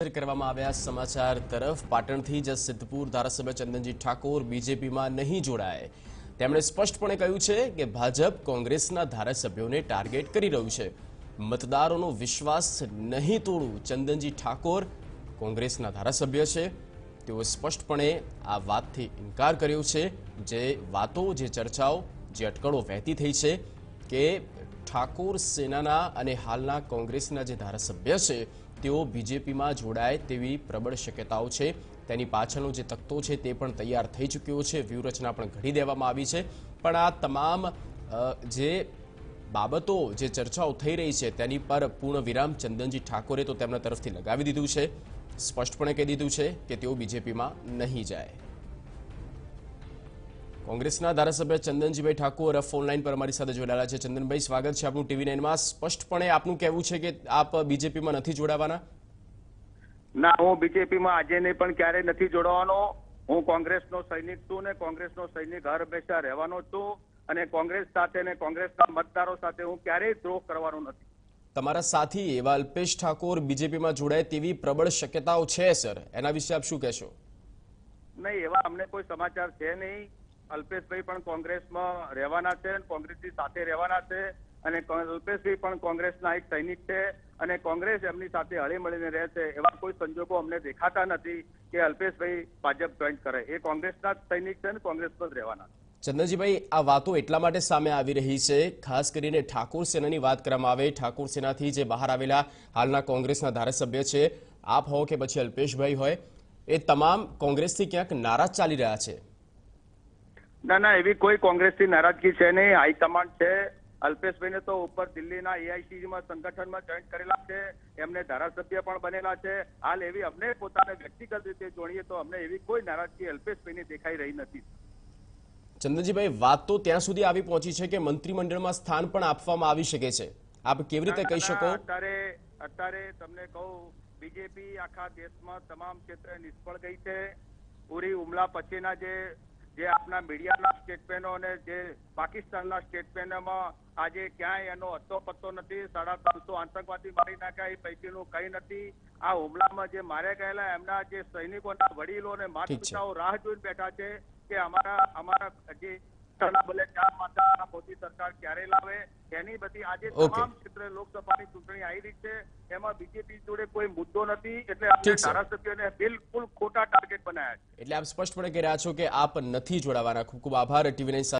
કરવામાં આવ્યા સમાચાર તરફ પાટણથી જ સિદ્ધપુર ધારાસભ્ય ચંદનજી ઠાકોર બીજેપીમાં નહીં જોડાય। તેમણે સ્પષ્ટપણે કહ્યું છે કે ભાજપ કોંગ્રેસના ધારાસભ્યોને ટાર્ગેટ કરી રહ્યું છે। મતદારોનો વિશ્વાસ નહીં તોડું। ચંદનજી ઠાકોર કોંગ્રેસના ધારાસભ્ય છે। તેઓ સ્પષ્ટપણે આ વાતથી ઇનકાર કર્યો છે। જે વાતો જે ચર્ચાઓ જે અટકળો વહેતી થઈ છે કે ઠાકોર સેનાના અને હાલના કોંગ્રેસના જે ધારાસભ્ય છે તેઓ બીજેપીમાં જોડાય તેવી પ્રબળ શક્યતાઓ છે। તેની પાછળનો જે તખ્તો છે તે પણ તૈયાર થઈ ચૂક્યો છે। વ્યૂહરચના પણ ઘડી દેવામાં આવી છે। પણ આ તમામ જે બાબતો જે ચર્ચાઓ થઈ રહી છે તેની પર પૂર્ણ વિરામ ચંદનજી ઠાકોરે તો તેમના તરફથી લગાવી દીધું છે। સ્પષ્ટપણે કહી દીધું છે કે તેઓ બીજેપીમાં નહીં જાય। કોંગ્રેસના ધારાસભ્ય ચંદનજીભાઈ ઠાકોર ફોનલાઈન પર અમારી સાથે જોડાયેલા છે। ચંદનભાઈ, સ્વાગત છે આપનું TV9 માં। સ્પષ્ટપણે આપનું કહેવું છે કે આપ બીજેપીમાં નથી જોડાવાના? ના, હું બીજેપીમાં આજે નહીં પણ ક્યારેય નથી જોડાવાનો। હું કોંગ્રેસનો સૈનિક છું ને કોંગ્રેસનો સૈનિક હર હંમેશા રહેવાનો છું અને કોંગ્રેસ સાથે ને કોંગ્રેસના મતદારો સાથે હું ક્યારેય દ્રોહ કરવાનો નથી। તમારા સાથી એવા અલ્પેશ ઠાકોર બીજેપીમાં જોડાય તેવી પ્રબળ શક્યતાઓ છે સર, એના વિશે આપ શું કહેશો? નહીં, એવા અમને કોઈ સમાચાર છે નહીં। અલ્પેશભાઈ પણ કોંગ્રેસમાં રહેવાના છે, કોંગ્રેસની સાથે રહેવાના છે અને અલ્પેશભાઈ પણ કોંગ્રેસના એક સૈનિક છે અને કોંગ્રેસ એમની સાથે હળી મળીને રહે છે। એવા કોઈ સંજોગો અમને દેખાતા નથી કે અલ્પેશભાઈ ભાજપ જોઈન કરે। એ કોંગ્રેસના જ સૈનિક છે અને કોંગ્રેસમાં જ રહેવાના। ચંદનજીભાઈ, આ વાતો એટલા માટે સામે આવી રહી છે, ખાસ કરીને ઠાકોર સેનાની વાત કરવામાં આવે, ઠાકોર સેનાથી જે બહાર આવેલા હાલના કોંગ્રેસના ધારાસભ્ય છે, આપ હો કે પછી અલ્પેશભાઈ હોય, એ તમામ કોંગ્રેસથી ક્યાંક નારાજ ચાલી રહ્યા છે। ના, એવી કોઈ કોંગ્રેસથી નારાજગી છે નહીં। હાઈકમાન્ડ છે। અલ્પેશભાઈને તો ઉપર દિલ્હીના AICમાં સંગઠનમાં જોઈન કરેલા છે, એમને ધારાસભ્ય પણ બનેલા છે। હાલ એવી અમને પોતાને વ્યક્તિગત રીતે જોડીએ તો અમને એવી કોઈ નારાજગી અલ્પેશભાઈની દેખાઈ રહી નથી। ચંદનજીભાઈ, વાત તો ત્યાં સુધી આવી પહોંચી છે કે મંત્રીમંડળમાં સ્થાન પણ આપવામાં આવી શકે છે। આપ કેવી રીતે કહી શકો? અત્યારે તમને કહું, બીજેપી આખા દેશમાં તમામ ક્ષેત્રે નિષ્ફળ ગઈ છે। ઉરી હુમલા પછીના જે આપણા મીડિયાના સ્ટેટમેન્ટો અને જે પાકિસ્તાનના સ્ટેટમેન્ટમાં આજે ક્યાંય એનો અતો પત્તો નથી। 350 આતંકવાદી મારી નાખ્યા, એ પૈકીનું કંઈ નથી। આ હુમલામાં જે માર્યા ગયેલા એમના જે સૈનિકોના વડીલો અને માતા પિતાઓ રાહ જોઈને બેઠા છે કે અમારા જે બલે ચાર માતા મોદી સરકાર ક્યારે લાવે। એની બધી આજે તમામ ક્ષેત્રે લોકસભાની ચૂંટણી આવી રહી છે, એમાં બીજેપી જોડે કોઈ મુદ્દો નથી, એટલે આપણે ધારાસભ્યોને બિલકુલ ખોટા ટાર્ગેટ બનાવ્યા છે। એટલે આપ સ્પષ્ટપણે કહી રહ્યા છો કે આપ નથી જોડાવાના। ખૂબ ખૂબ આભાર TV9